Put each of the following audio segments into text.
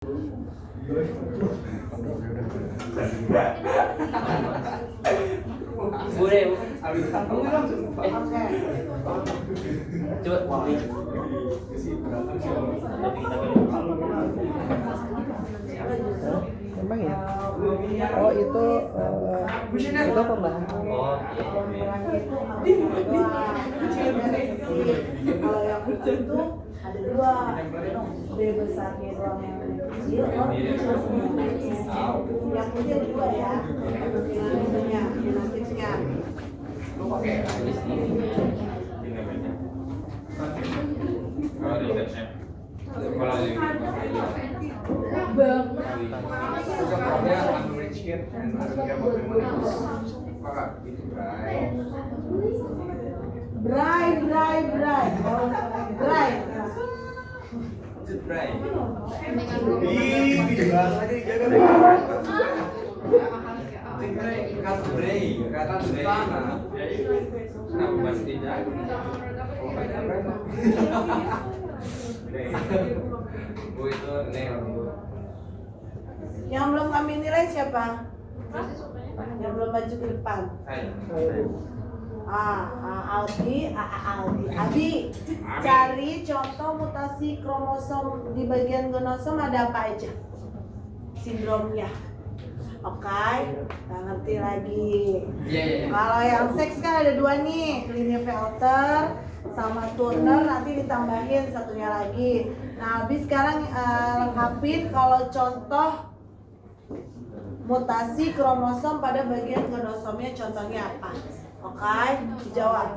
Boleh. Emang ya? Oh itu pembahasan. Oh, Kalau yang kecil itu ada dua, B besarnya doang yang kecil, yang kecil dua ya, genetiknya. Yang belum ambil nilai siapa? Yang belum maju ke depan. Aldi, Abi, cari contoh mutasi kromosom di bagian genosom ada apa aja? Sindromnya. Oke, nggak ngerti lagi. Kalau yang seks kan ada dua nih, Klinefelter sama Turner, nanti ditambahin satunya lagi. Nah, habis sekarang lengkapin kalau contoh mutasi kromosom pada bagian genosomnya contohnya apa? Oke, dijawab.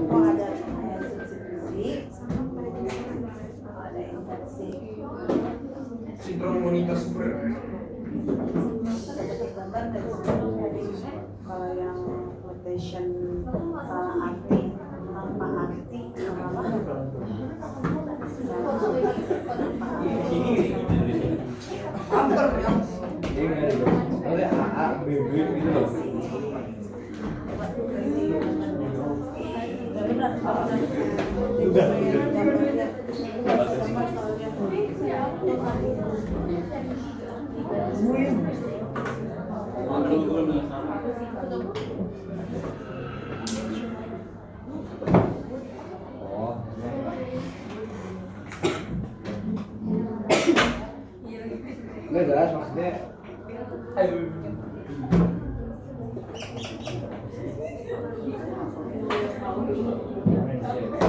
Oh, ada substitusi, ada infeksi. Sindrom Monica Super. Kalau yang mutation salah arti, tanpa arti, salah. Antar yang Oleh AA, BB gitu loh. Nggak jelas maksudnya.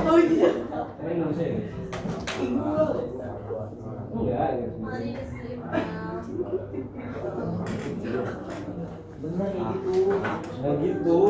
Oh iya. Bener gitu. Nggak gitu.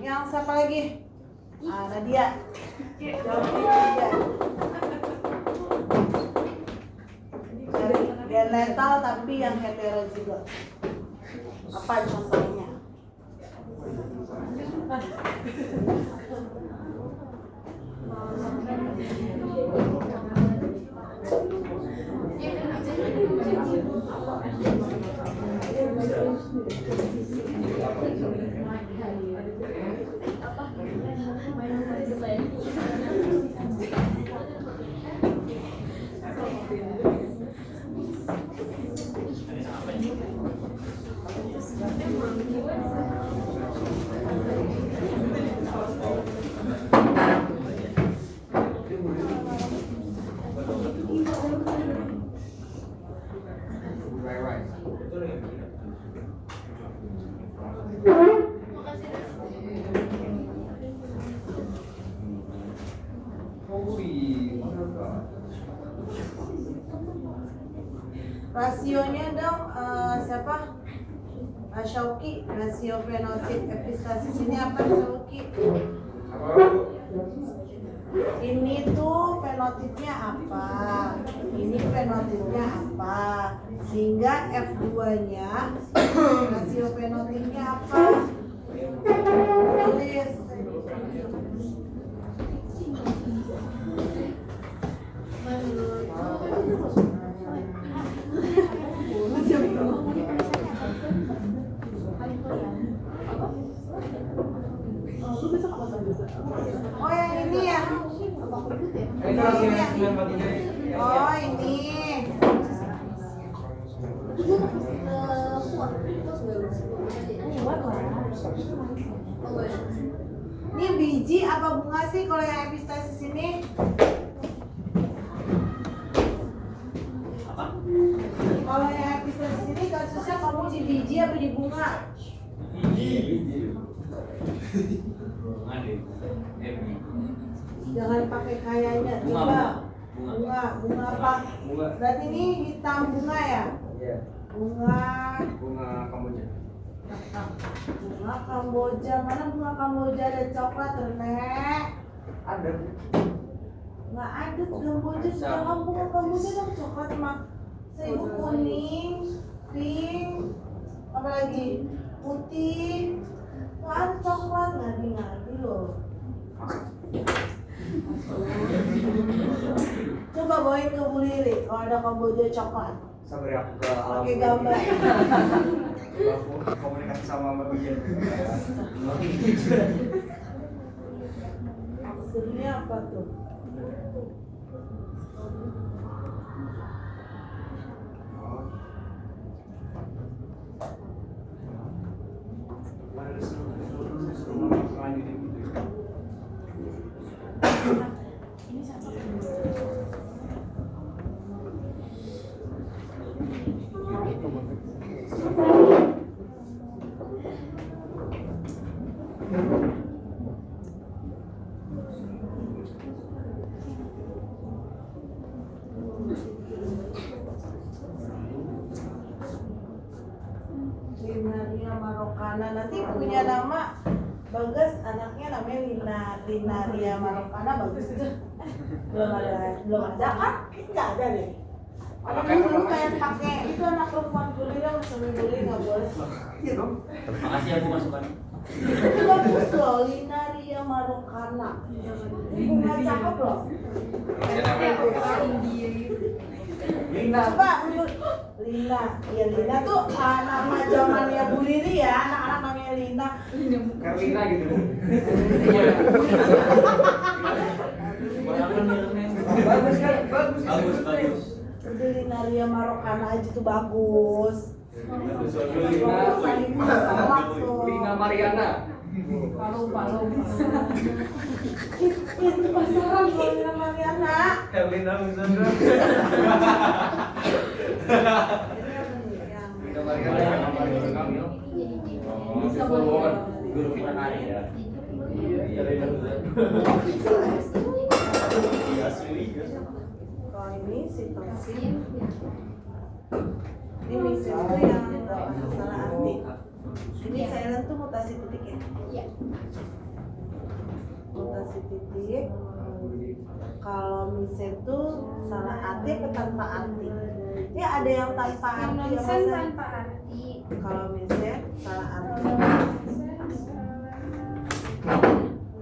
Yang siapa lagi? Nadia. Nadia. Dari gen letal tapi yang heterozigot. Apa contohnya? Rasionya dong siapa? Syauki, rasio fenotip epistasis ini apa Syauki? Ini tuh fenotipnya apa? Ini fenotipnya apa? Sehingga F2-nya rasio fenotipnya apa? Tulis. Oh yang ini ya? Ini rasio 943. Oh ini. Ini biji apa bunga sih kalau yang epistasis ini? Kalau yang epistasis ini kasusnya kamu di biji apa di bunga? Jangan pakai kayaknya, coba. Bunga apa? Bunga. Berarti ini hitam bunga ya? Iya. Bunga Kamboja. Bunga Kamboja, mana bunga Kamboja ada coklat, Renek? Ada. Nggak ada Kamboja, sekarang bunga Kamboja ada coklat mah. Seribu kuning, pink, apa lagi? Putih, nggak ada coklat, ngadi loh. Coba bawain ke Bu Lili kalau ada Kamboja coklat. Sabar ya, aku ke alam. Pakai gambar. Aku komunikasi sama Mbak Bijen. Maksudnya apa tuh? Linaria marokana, nanti punya nama Bagas, anaknya namanya Linaria marokana, bagus tuh. belum ada kan? Nggak ada deh. Ada dulu kayak pakai itu anak perempuan kuliah yang sambil kuliah nggak boleh. Iya dong. Makasih aku masukkan. Itu bagus loh, Linaria marokana. Bunga cakep loh. Lina. Coba menurut Lina, ya Lina tuh nama zamannya Bu Lili ya, anak-anak namanya Lina. Karlina gitu. Bagus kan? Bagus. Udah Linaria marokana aja tuh bagus. Lina Mariana. Palu. Itu pasaran kalau Lina Mariana. Lina Lusandra. Lina Mariana. Bisa boleh. Guru kita nari ya. Iya, Lina Lusandra. Kalau ini sitosin. Ini misil itu yang salah arti. Ini silent tuh mutasi titik ya? Iya. Mutasi titik. Kalau misil tuh salah arti atau tanpa arti? Ya ada yang tanpa arti ya Nonsen Mas? tanpa arti. Kalau misil salah arti.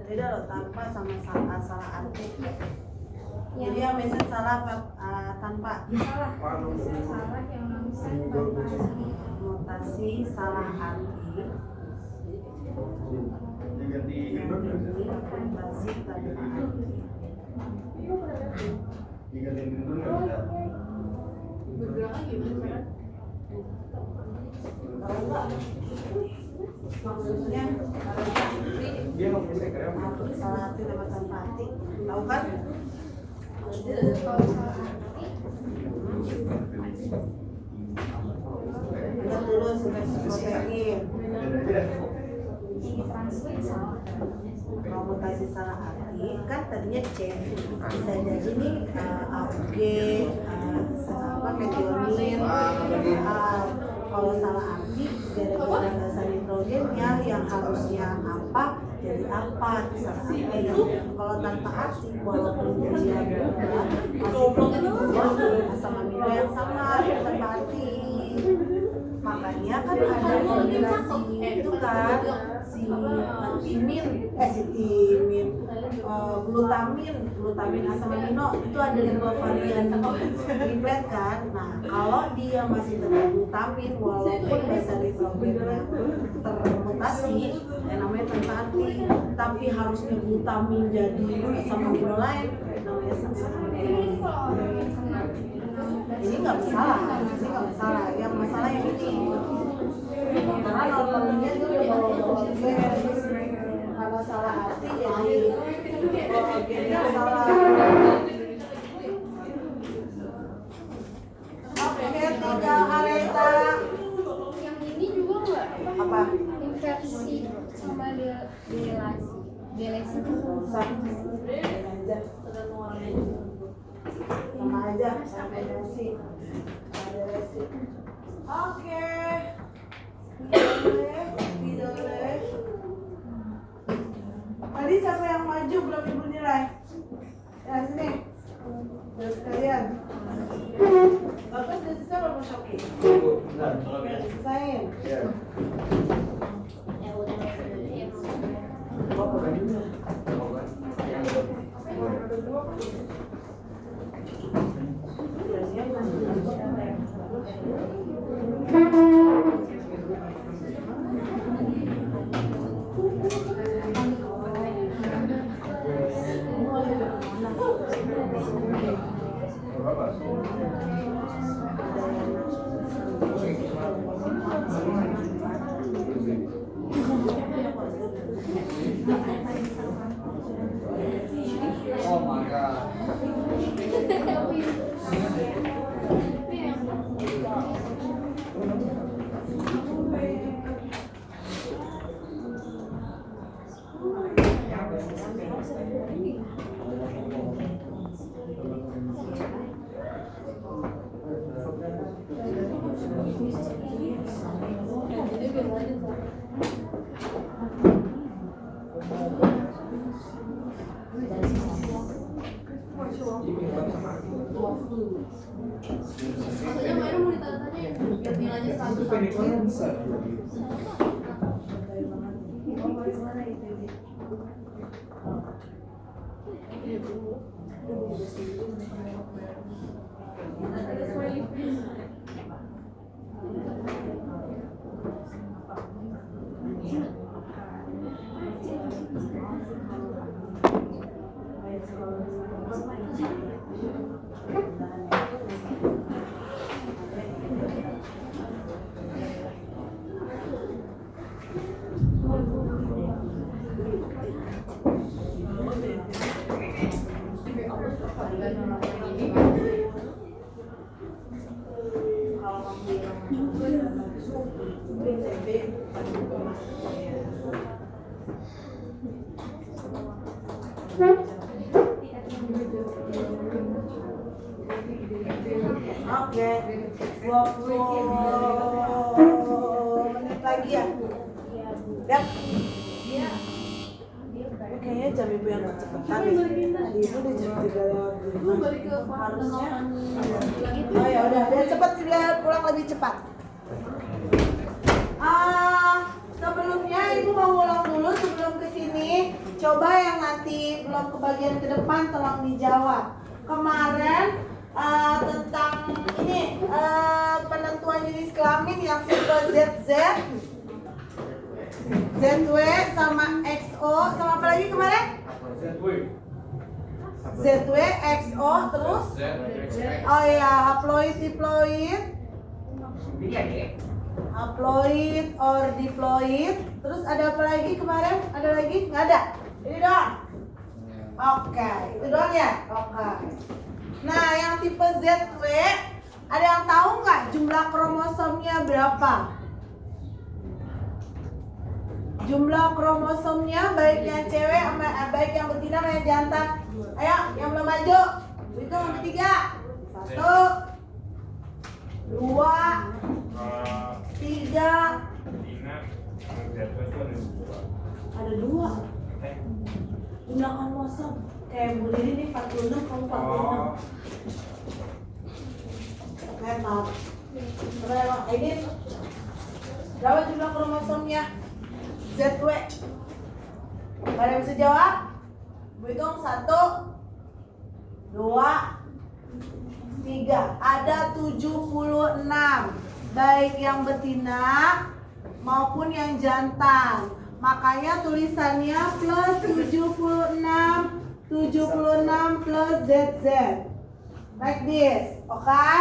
Beda loh, tanpa sama salah arti. Jadi yang misil salah apa tanpa? Salah. Saya salah yang nonsen tanpa arti. Mutasi salah arti. Diganti Mutasi tanpa arti. diganti dulu ya. Bergerak gimana? Tahu nggak? Maksudnya Dia nggak bisa keren. salah arti dapat tanpa arti. Tahu kan? Kalau salah arti, Lihat dulu sintesis protein. ini translate salah. Kalau mutasi salah arti kan tadinya C, bisa jadi nih AUG, apa metionin. Kalau salah arti gara-gara dasar nitrogennya yang harusnya apa jadi apa salah arti. Kalau tanpa arti walaupun dia berubah masih dibuat asam amino yang sama tanpa arti. Makanya kan ada kombinasi itu kan glutamin asam amino itu ada 2 varian triplet kan. Nah kalau dia masih tetap glutamin walaupun basa nitrogennya termutasi yang namanya tanpa arti, tapi harusnya glutamin jadi asam amino lain namanya asam amino. Ini nggak masalah, yang masalah yang ini karena normalnya itu udah bawa gas karena salah arti jadi gennya salah. Oke, tinggal areta. Yang ini juga nggak? Apa? Inversi sama delesi itu sama aja sampai resi. Oke. Tidak. Tadi siapa yang maju belum ibu nilai? Ya sini. Terus kalian. Bagus udah selesai belum Mas Oki? Bentar. Udah selesaiin. Iya. Oh my god. maksudnya Mbak Ira mau ditanya ya biar nilainya 20 menit lagi ya. Yap. Kayaknya jam ibu yang kecepatan nih. Tadi ibu udah jam 3 harusnya. Oh ya udah, biar cepat biar pulang lebih cepat. Sebelumnya ibu mau ngulang dulu sebelum kesini. Coba yang nanti belum ke bagian ke depan tolong dijawab. Kemarin tentang ini penentuan jenis kelamin yang tipe ZZ, ZW sama XO sama apa lagi kemarin? ZW, XO terus? Oh ya, haploid, diploid, haploid or diploid. Terus ada apa lagi kemarin? Ada lagi? Nggak ada? Ini doang? Oke, itu doang ya? Oke. Nah, yang tipe ZW, ada yang tahu nggak jumlah kromosomnya berapa? Jumlah kromosomnya baik yang cewek sama baik yang betina sama yang jantan. Ayo, yang belum maju. Hitung 3. 1 2 3. Ada 2. Jumlah kromosom. Kayak Bu Lili nih 46, kamu 46. Oke, maaf. Berapa? Ini berapa jumlah kromosomnya? ZW. Pada yang bisa jawab? Bu hitung 1, 2, 3. Ada 76. Baik yang betina maupun yang jantan. Makanya tulisannya plus 76 plus ZZ. Like this. Oke?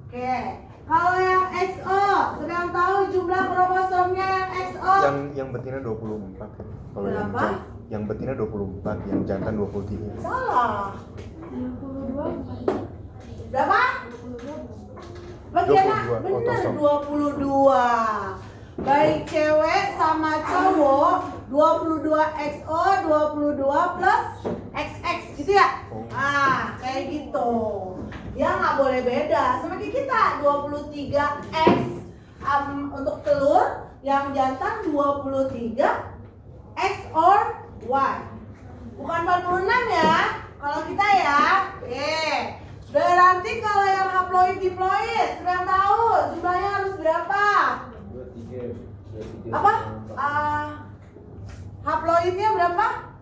Oke. Kalau yang XO, sedang tahu jumlah kromosomnya yang XO? Yang betina 24. Kalau Berapa? yang betina 24, yang jantan 23. Salah. 22. Berapa? Bagian 22, bener kosong. 22. Baik cewek sama cowok 22 XO 22 plus XX gitu ya? Oh. Ah, kayak gitu. Ya nggak boleh beda sama kayak kita 23X untuk telur, yang jantan 23 X or Y. Bukan 46 ya kalau kita ya. Berarti kalau yang haploid diploid sedang tahu jumlahnya harus berapa? 23. Apa? Haploidnya berapa?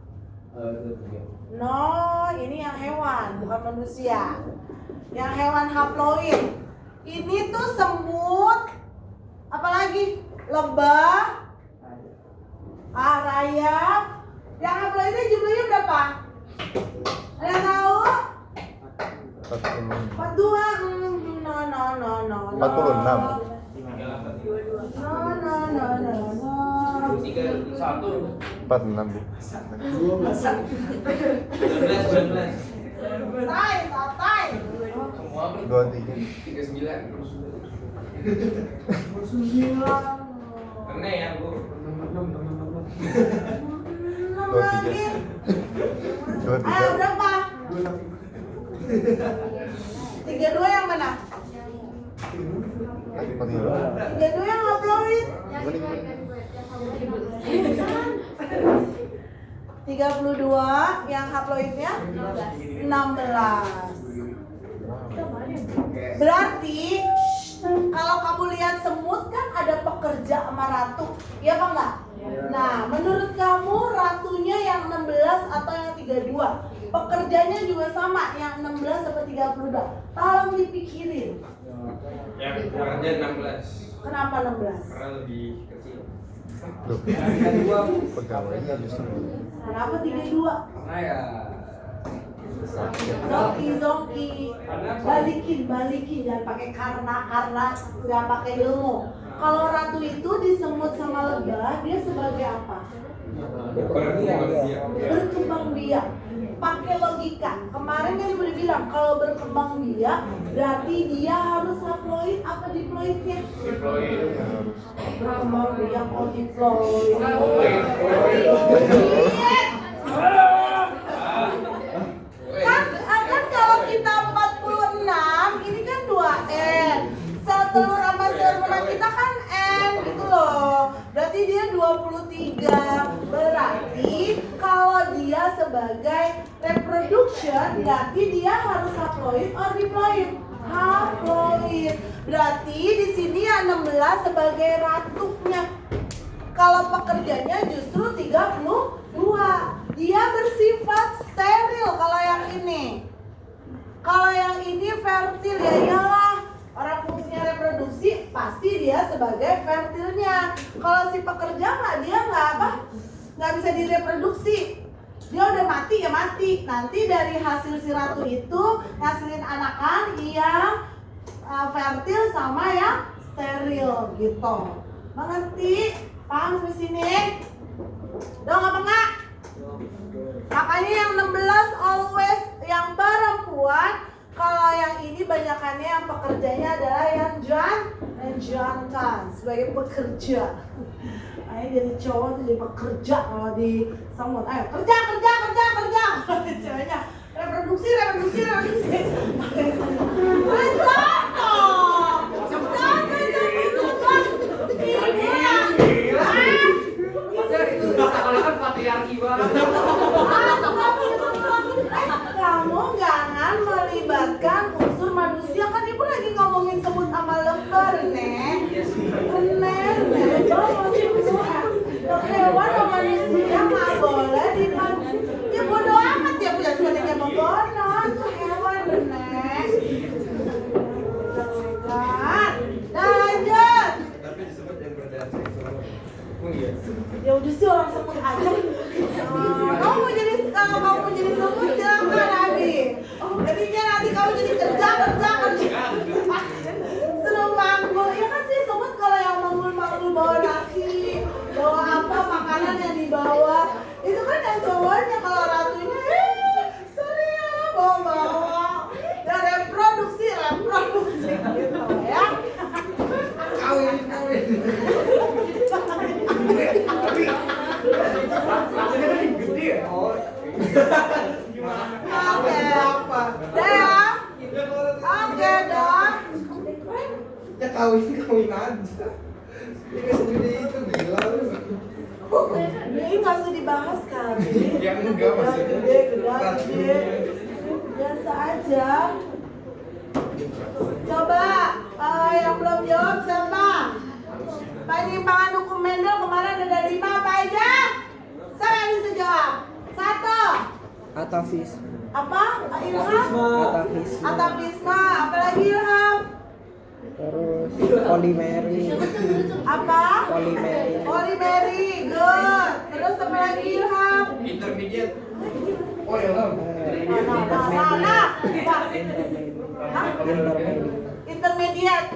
23. No, ini yang hewan, bukan manusia. Yang hewan haploid. Ini tuh semut, apalagi lebah, rayap. Yang haploidnya jumlahnya berapa? Ada yang tahu? 46. 42. No. 46. No. 3, 1. 46, Bu. 19. Santai. Semua 23. 39. 9. Kena ya, Bu. 6 lagi. 23. Ayo berapa? 32 yang mana? 32 yang haploid. 32 yang haploidnya 16. Berarti kalau kamu lihat semut kan ada pekerja sama ratu, iya apa enggak? Nah, menurut kamu ratunya yang 16 atau yang 32? Pekerjanya juga sama, yang 16 atau 32? Tolong dipikirin. Yang kerja 16. Kenapa 16? Karena lebih kecil. Loh, pegawainya justru Kenapa 32? Karena ya Zoki, balikin, jangan pakai karena, jangan pakai ilmu. Kalau ratu itu disemut sama lebah, dia sebagai apa? Berkembang biak. Pakai logika. Kemarin kan ibu bilang kalau berkembang biak berarti dia harus haploid apa diploidnya? Berkembang biak oh diploid. Kan kalau kita 46 ini kan 2N. Sel telur sama sel benak kita kan N gitu loh. Berarti dia 23. Berarti kalau dia sebagai reproduction berarti dia harus haploid or diploid? Haploid. Berarti di sini yang 16 sebagai ratunya. Kalau pekerjanya justru 32. Dia bersifat steril kalau yang ini. Kalau yang ini fertil ya iyalah. Orang fungsinya reproduksi pasti dia sebagai fertilnya. Kalau si pekerja dia nggak bisa direproduksi. Dia udah mati ya mati. Nanti dari hasil si ratu itu ngasilin anakan yang fertil sama yang steril gitu. Mengerti? Paham sampai sini? Dong apa enggak? Makanya yang 16 always yang perempuan. Kalau yang ini banyakannya yang pekerjanya adalah yang jantan sebagai pekerja. Ayo jadi cowok jadi pekerja kalau di semut. Ayo kerja. Ceweknya reproduksi. Oh iya. Ya udah sih orang semut aja. Kamu mau jadi kalau kamu mau jadi semut silakan Abi. Jadinya nanti kamu jadi kerja. Seneng manggul. Ya kan sih semut kalau yang manggul bawa nasi, bawa apa makanan yang dibawa. Itu kan yang cowoknya, kalau ratunya sorry ya bawa. Ya reproduksi gitu ya. Kawin. Maksudnya kan gede ya? Oh. Gimana? Oke, apa? Dah. Oke, dah. Ya kawin aja. Ya gak segede itu gila lu. Ini nggak usah dibahas kali. Ya enggak maksudnya. Gede. Biasa aja. Coba yang belum jawab siapa? Penyimpangan hukum Mendel kemarin ada 5 apa aja? Siapa yang bisa jawab? 1. Atavis. Apa? Ilham? Atavisma. Apalagi Ilham? Terus polimeri. Apa? Polimeri. Polimeri. Good. Terus apa lagi Ilham? Intermediate. Oh ya lah. Mana? Intermediate.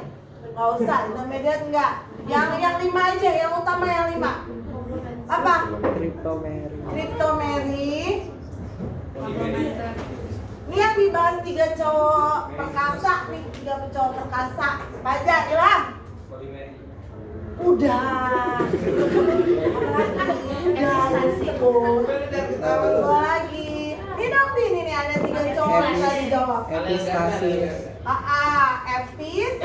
Nggak usah, intermediate enggak. Yang 5 aja, yang utama yang 5. Apa? Kriptomeri. Ini yang dibahas 3 cowok perkasa nih, 3 cowok perkasa. Baca, Ilham. Udah. Udah disebut. Dua lagi. Ini dong ini nih ada 3 cowok yang tadi jawab. Epistasis. Epis,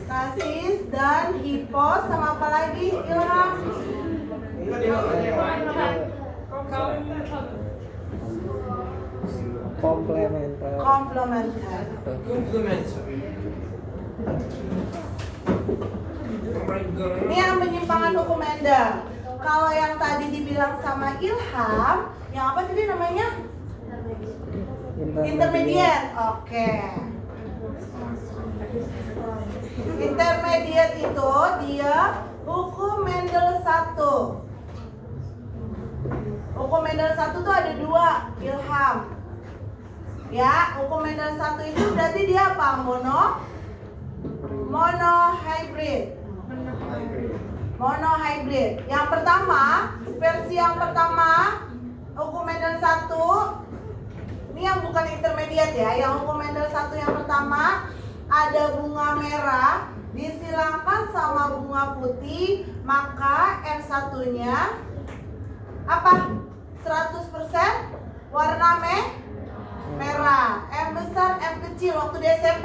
stasis dan hipo sama apa lagi Ilham? Komplementer. Komplementer. Ini yang penyimpangan hukum Mendel. Kalau yang tadi dibilang sama Ilham, yang apa tadi namanya? Intermediate. Oke. Intermediate itu dia hukum Mendel 1. Hukum Mendel 1 tuh ada 2, Ilham. Ya, hukum Mendel 1 itu berarti dia apa? Monohybrid. Monohybrid. Yang pertama, versi yang pertama hukum Mendel 1 ini yang bukan intermediate ya. Yang hukum Mendel 1 yang pertama ada bunga merah disilangkan sama bunga putih, maka M1-nya apa? 100% warna merah. M besar, M kecil waktu di SMP.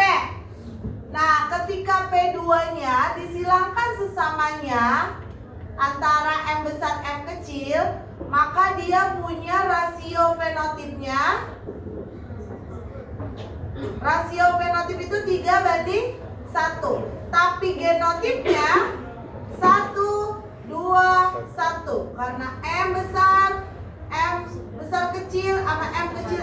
Nah, ketika P2-nya disilangkan sesamanya antara M besar, M kecil, maka dia punya rasio fenotipnya. Rasio fenotip itu 3:1. Tapi genotipnya 1:2:1. Karena M besar kecil sama M kecil.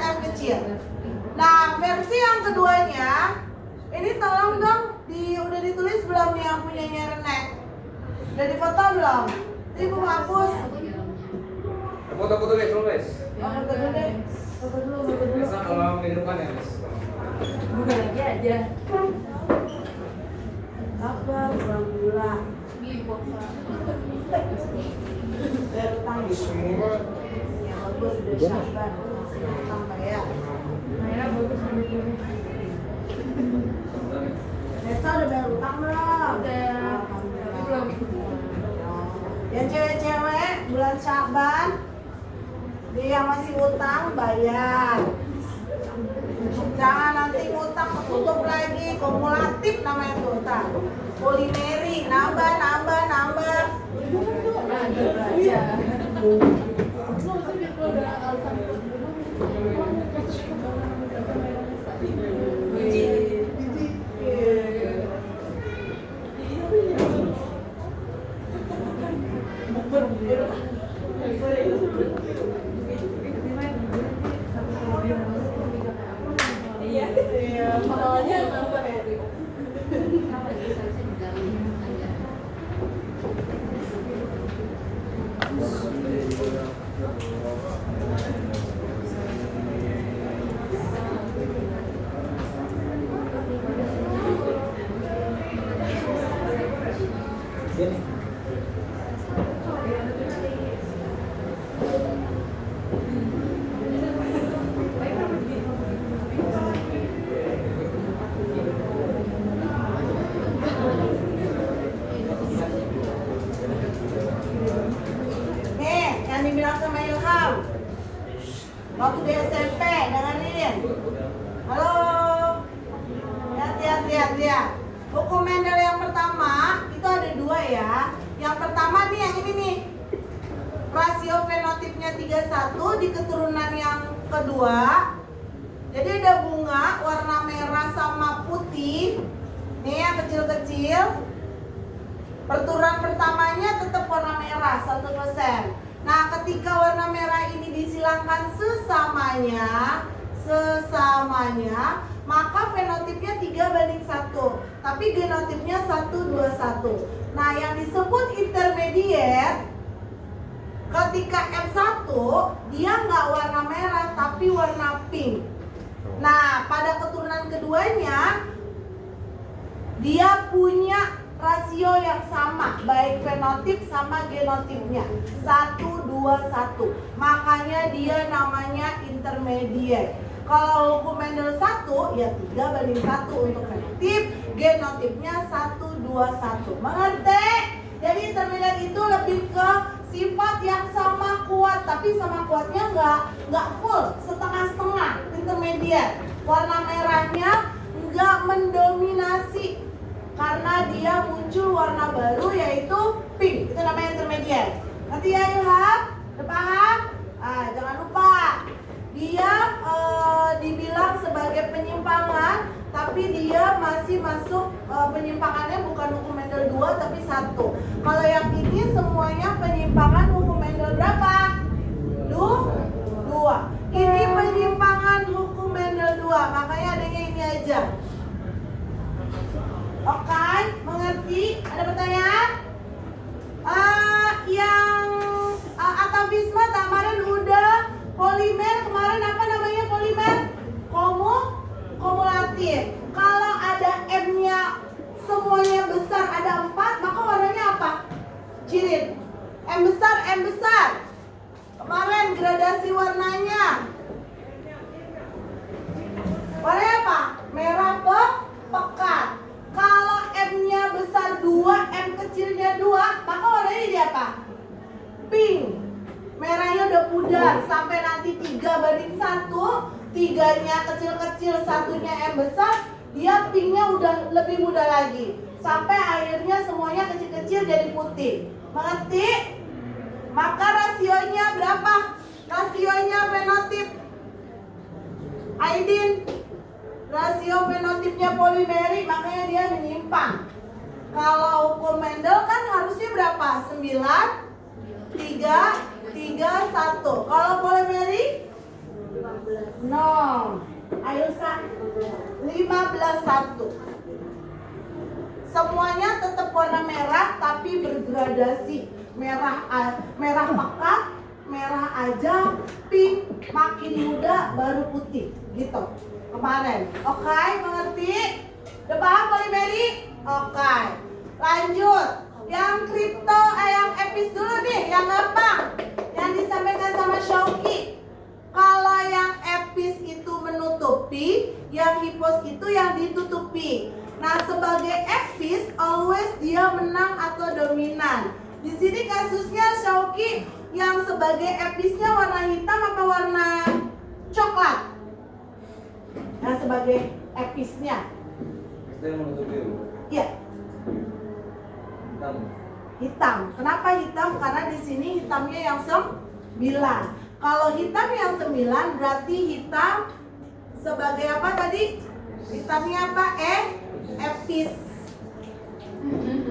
Nah, versi yang keduanya ini tolong dong udah ditulis belum nih yang punyanya Rene? Udah difoto belum? Ibu hapus. Foto-foto guys, Foto dulu deh. Foto dulu. Bisa kalau kehidupan ya guys. Bukan lagi aja. Apa? Bang gula. Semua Ya bagus udah sabar. Tambah ya. Naira bagus ambil dulu. Nesta udah bayar utang belum? Udah. Tapi belum. Yang cewek-cewek bulan Syaban dia yang masih utang bayar. Jangan nanti utang ketutup lagi, kumulatif namanya tuh utang. Polimeri nambah. dibilang sama Ilham? Waktu di SMP, dengerin. Halo. Lihat. Hukum Mendel yang pertama itu ada 2 ya. Yang pertama nih yang ini nih. Rasio fenotipnya 31 di keturunan yang kedua. Jadi ada bunga warna merah sama putih. Nih yang kecil-kecil. Perturunan pertamanya tetap warna merah 100%. Nah, ketika warna merah ini disilangkan sesamanya, maka fenotipnya 3:1, tapi genotipnya 1:1. Nah, yang disebut intermediate ketika M1 dia nggak warna merah tapi warna pink. Nah, pada keturunan keduanya dia punya rasio yang sama, baik fenotip sama genotipnya 1:1. Makanya dia namanya intermediate. Kalau hukum Mendel 1 ya 3:1 untuk fenotip, genotipnya 1:1. Mengerti? Jadi intermediate itu lebih ke sifat yang sama kuat, tapi sama kuatnya nggak full, setengah-setengah. Intermediate, warna merahnya nggak mendominasi karena dia muncul warna baru yaitu pink. Itu namanya intermediate. Nanti ya Ilham, udah paham? Jangan lupa dia dibilang sebagai penyimpangan, tapi dia masih masuk penyimpangannya bukan hukum Mendel 2 tapi 1. Kalau yang ini semuanya penyimpangan hukum Mendel berapa? 2. Ini penyimpangan hukum Mendel 2, makanya adanya ini aja. Oke, mengerti? Ada pertanyaan? Yang atavisme kemarin udah, polimer kemarin apa namanya polimer? Kumulatif. Kalau ada M-nya semuanya besar ada 4, maka warnanya apa? Cirit. M besar. Kemarin gradasi warnanya. Warnanya apa? Merah pekat. Kalau M-nya besar 2, M kecilnya 2, maka warnanya jadi apa? Pink. Merahnya udah pudar sampai nanti 3:1, 3-nya kecil-kecil, 1-nya M besar, dia pinknya udah lebih muda lagi. Sampai akhirnya semuanya kecil-kecil jadi putih. Mengerti? Maka rasionya berapa? Rasionya fenotip. Aidin. Rasio fenotipnya polimerik, makanya dia menyimpang. Kalau hukum Mendel kan harusnya berapa? 9, 3, 1. Kalau polimerik 0. Ayo 15:1. Semuanya tetap warna merah tapi bergradasi. Merah pekat, merah aja, pink, makin muda baru putih gitu. Kemarin, oke, mengerti? Udah paham polimerik? Oke, lanjut. Yang kripto, yang epis dulu nih, yang gampang, yang disampaikan sama Syauqi. Kalau yang epis itu menutupi, yang hipos itu yang ditutupi. Nah, sebagai epis, always dia menang atau dominan. Di sini kasusnya Syauqi yang sebagai episnya warna hitam apa warna coklat? Nah, sebagai episnya. Itu yang menutupi. Iya. Hitam. Hitam. Kenapa hitam? Karena di sini hitamnya yang 9. Kalau hitam yang 9 berarti hitam sebagai apa tadi? Hitamnya apa? Epis.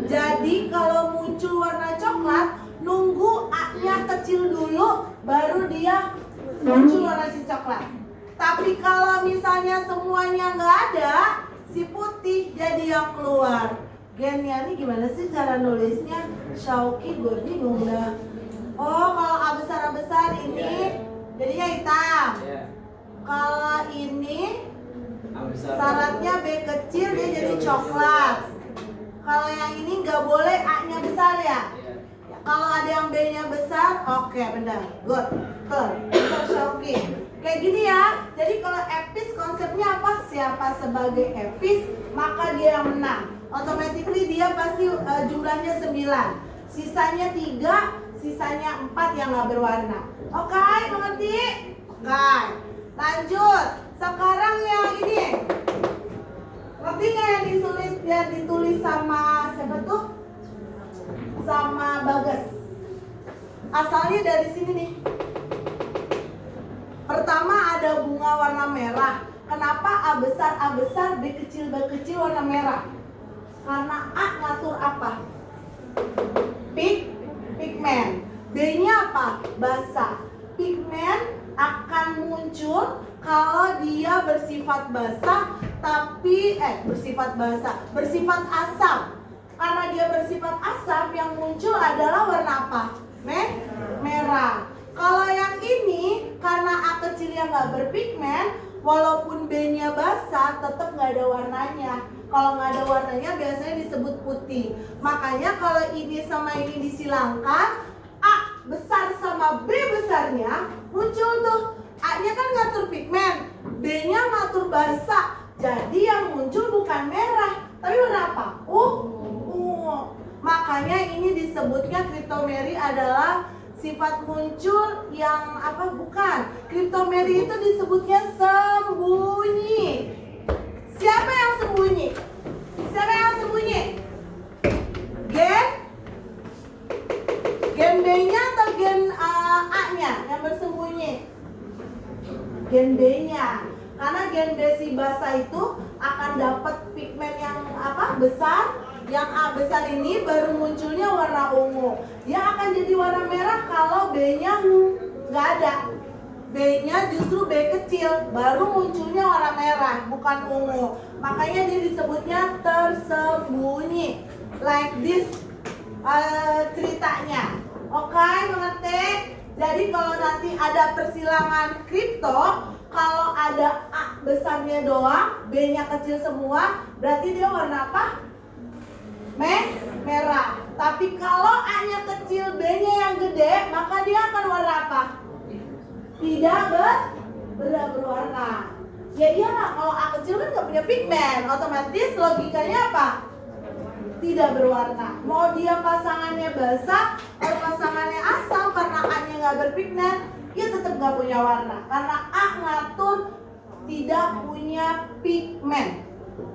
Jadi kalau muncul warna coklat, nunggu A-nya kecil dulu, baru dia muncul warna si coklat. Tapi kalau misalnya semuanya nggak ada, si putih jadi yang keluar. Gennya ini gimana sih cara nulisnya? Syauqi gue bingung dah. Oh, kalau A besar ini jadinya hitam. Kalau ini syaratnya B kecil dia jadi coklat. Kalau yang ini nggak boleh A-nya besar ya. Kalau ada yang B-nya besar, oke, benar, good, betul, Syauqi. Kayak gini ya. Jadi kalau epis konsepnya apa? Siapa sebagai epis maka dia yang menang. Automatically dia pasti jumlahnya 9. Sisanya 3, sisanya 4 yang nggak berwarna. Oke, mengerti? Oke, lanjut. Sekarang yang ini, ngerti nggak yang ditulis sama siapa tuh? Sama Bagas. Asalnya dari sini nih. Pertama ada bunga warna merah. Kenapa A besar, B kecil warna merah? Karena A ngatur apa? Pigmen. B-nya apa? Basa. Pigmen akan muncul kalau dia bersifat basa, bersifat asam. Karena dia bersifat asam, yang muncul adalah warna apa? Merah. Kalau yang ini, karena A kecil yang nggak berpigmen, walaupun B-nya basah, tetap nggak ada warnanya. Kalau nggak ada warnanya, biasanya disebut putih. Makanya kalau ini sama ini disilangkan, A besar sama B besarnya muncul tuh. A-nya kan ngatur pigmen, B-nya ngatur basah. Jadi yang muncul bukan merah, tapi warna apa? Ungu. Makanya ini disebutnya kriptomeri adalah sifat muncul yang apa? Bukan. Kriptomeri itu disebutnya sembunyi. Siapa yang sembunyi? Gen B-nya atau gen A-nya yang bersembunyi? Gen B-nya. Karena gen B si basa itu akan dapat pigmen yang apa? Besar. Yang A besar ini baru munculnya warna ungu. Dia akan jadi warna merah kalau B-nya nggak ada. B-nya justru B kecil, baru munculnya warna merah, bukan ungu. Makanya dia disebutnya tersembunyi. Like this ceritanya. Oke, mengerti? Jadi kalau nanti ada persilangan kripto, kalau ada A besarnya doang, B-nya kecil semua, berarti dia warna apa? Merah. Tapi kalau A-nya kecil, B-nya yang gede, maka dia akan warna apa? Tidak berwarna. Ya iyalah, kalau A kecil kan nggak punya pigmen, otomatis logikanya apa? Tidak berwarna. Mau dia pasangannya basah atau pasangannya asam, karena A-nya nggak berpigmen, dia tetap nggak punya warna. Karena A ngatur tidak punya pigmen.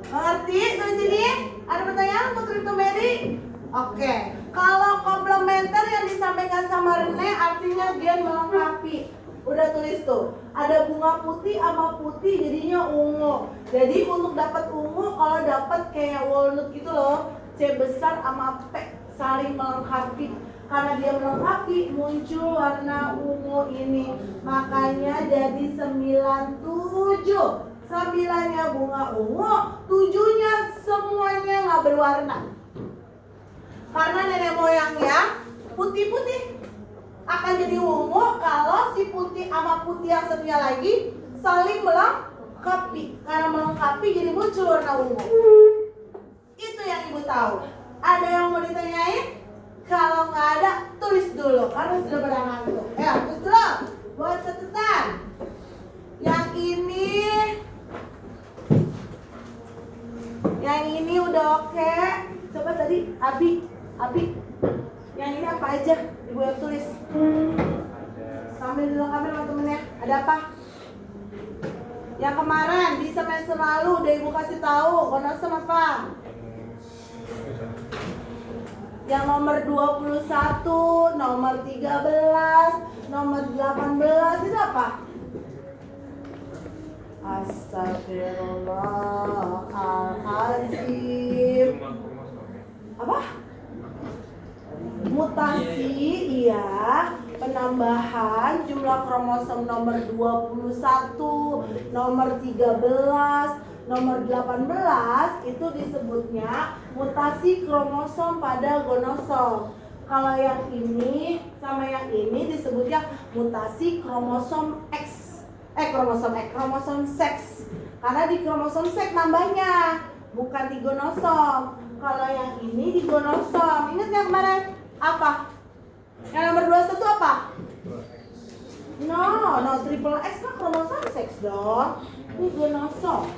Mengerti sampai sini? Ada pertanyaan untuk kriptomeri? Oke. Kalau komplementer yang disampaikan sama Rene artinya gen melengkapi. Udah tulis tuh. Ada bunga putih sama putih jadinya ungu. Jadi untuk dapat ungu, kalau dapat kayak walnut gitu loh, C besar sama P saling melengkapi. Karena dia melengkapi, muncul warna ungu ini. Makanya jadi 97. 9-nya bunga ungu, 7-nya semuanya nggak berwarna. Karena nenek moyangnya putih-putih akan jadi ungu kalau si putih sama putih yang satunya lagi saling melengkapi. Karena melengkapi jadi muncul warna ungu. Itu yang ibu tahu. Ada yang mau ditanyain? Kalau nggak ada, tulis dulu karena sudah berangan tuh. Ya, tulis dulu buat catatan. Yang ini udah oke. Coba tadi Abi. Yang ini apa aja? Ibu yang tulis. Sambil dilengkapi sama temennya. Ada apa? Yang kemarin di semester lalu udah ibu kasih tahu. Konosem apa? Yang nomor 21, nomor 13, nomor 18 itu apa? Astagfirullahaladzim. Apa? Mutasi, iya. Penambahan jumlah kromosom nomor 21, nomor 13, nomor 18 itu disebutnya mutasi kromosom pada gonosom. Kalau yang ini sama yang ini disebutnya mutasi kromosom X. Kromosom seks. Karena di kromosom seks nambahnya, bukan di gonosom. Kalau yang ini di gonosom. Ingat yang kemarin? Apa? Yang nomor 21 apa? No, triple X kan kromosom seks dong. Ini gonosom.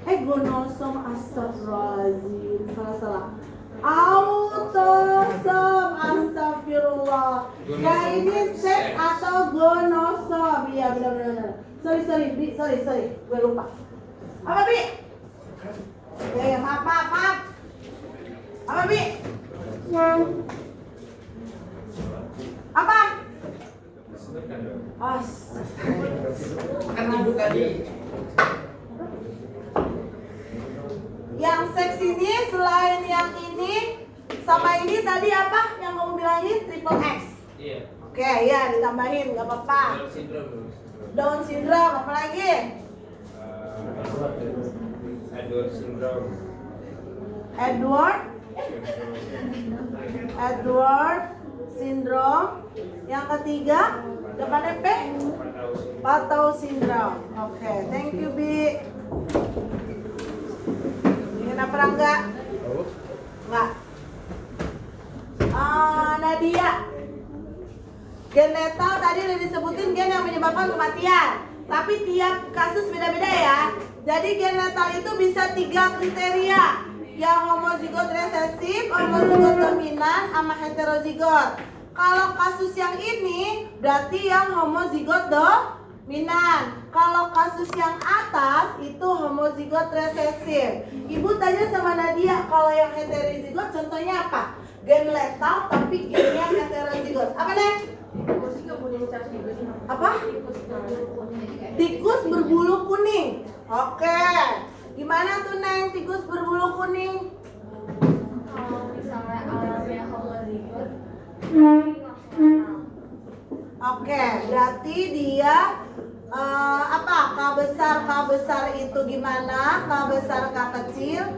Gonosom, astagfirullahaladzim. Salah. Autosom, astagfirullahaladzim. Allah. Yang ini seks atau gonosom? Iya benar. Sorry, Bi, sorry, gue lupa. Apa Bi? Ya maaf. Apa Bi? Apa? Kan ibu tadi. Yang seks ini selain yang ini sama ini tadi apa yang kamu bilangin? Triple X. Iya. Oke, ya ditambahin nggak apa-apa. Down syndrome apa lagi? Edward syndrome. Edward syndrome. Yang ketiga depannya P. Patau syndrome. Oke, thank you Bi. Ingin apa enggak? Enggak. Nadia. Gen letal tadi udah disebutin gen yang menyebabkan kematian. Tapi tiap kasus beda-beda ya. Jadi gen letal itu bisa 3 kriteria. Yang homozigot resesif, homozigot dominan, sama heterozigot. Kalau kasus yang ini berarti yang homozigot dominan. Kalau kasus yang atas itu homozigot resesif. Ibu tanya sama Nadia, kalau yang heterozigot contohnya apa? Gen letal tapi gennya heterozigot. Apa Neng? Apa? Tikus berbulu kuning. Oke. Gimana tuh Neng tikus berbulu kuning? Kalau misalnya alamnya homozigot, Oke, berarti dia apa? K besar itu gimana? K besar K kecil.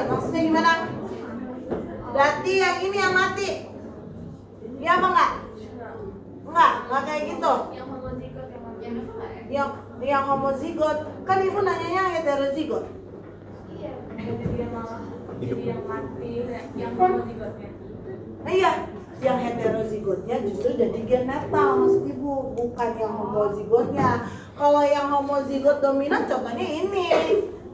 Maksudnya gimana? Berarti yang ini yang mati. Iya apa enggak? Enggak kayak gitu. yang homozigot yang mana ya? Yang homozigot, kan ibu nanyanya heterozigot. Iya, jadi dia malah jadi yang mati yang homozigotnya. Iya, yang heterozigotnya justru jadi gen letal maksud ibu, bukan yang homozigotnya. Kalau yang homozigot dominan contohnya ini,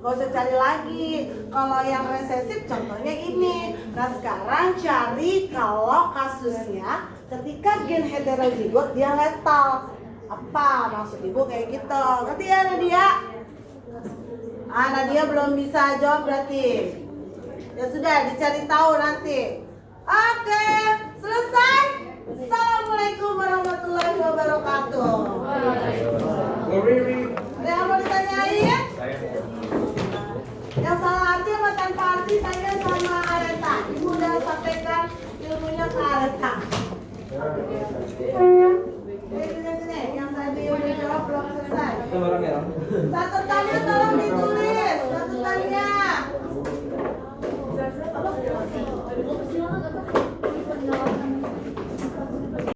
gak usah cari lagi. Kalau yang resesif contohnya ini. Nah sekarang cari kalau kasusnya ketika gen heterozigot dia letal. Apa maksud ibu kayak gitu? Ngerti ya Nadia? Nadia belum bisa jawab berarti. Ya sudah dicari tahu nanti. Oke, selesai. Assalamualaikum warahmatullahi wabarakatuh. Ada yang mau ditanyain? Yang salah arti sama tanpa arti tanya sama Areta. Ibu udah sampaikan ilmunya ke Areta. Sini, yang tadi udah jawab belum selesai. Itu orang ya. Catatannya tolong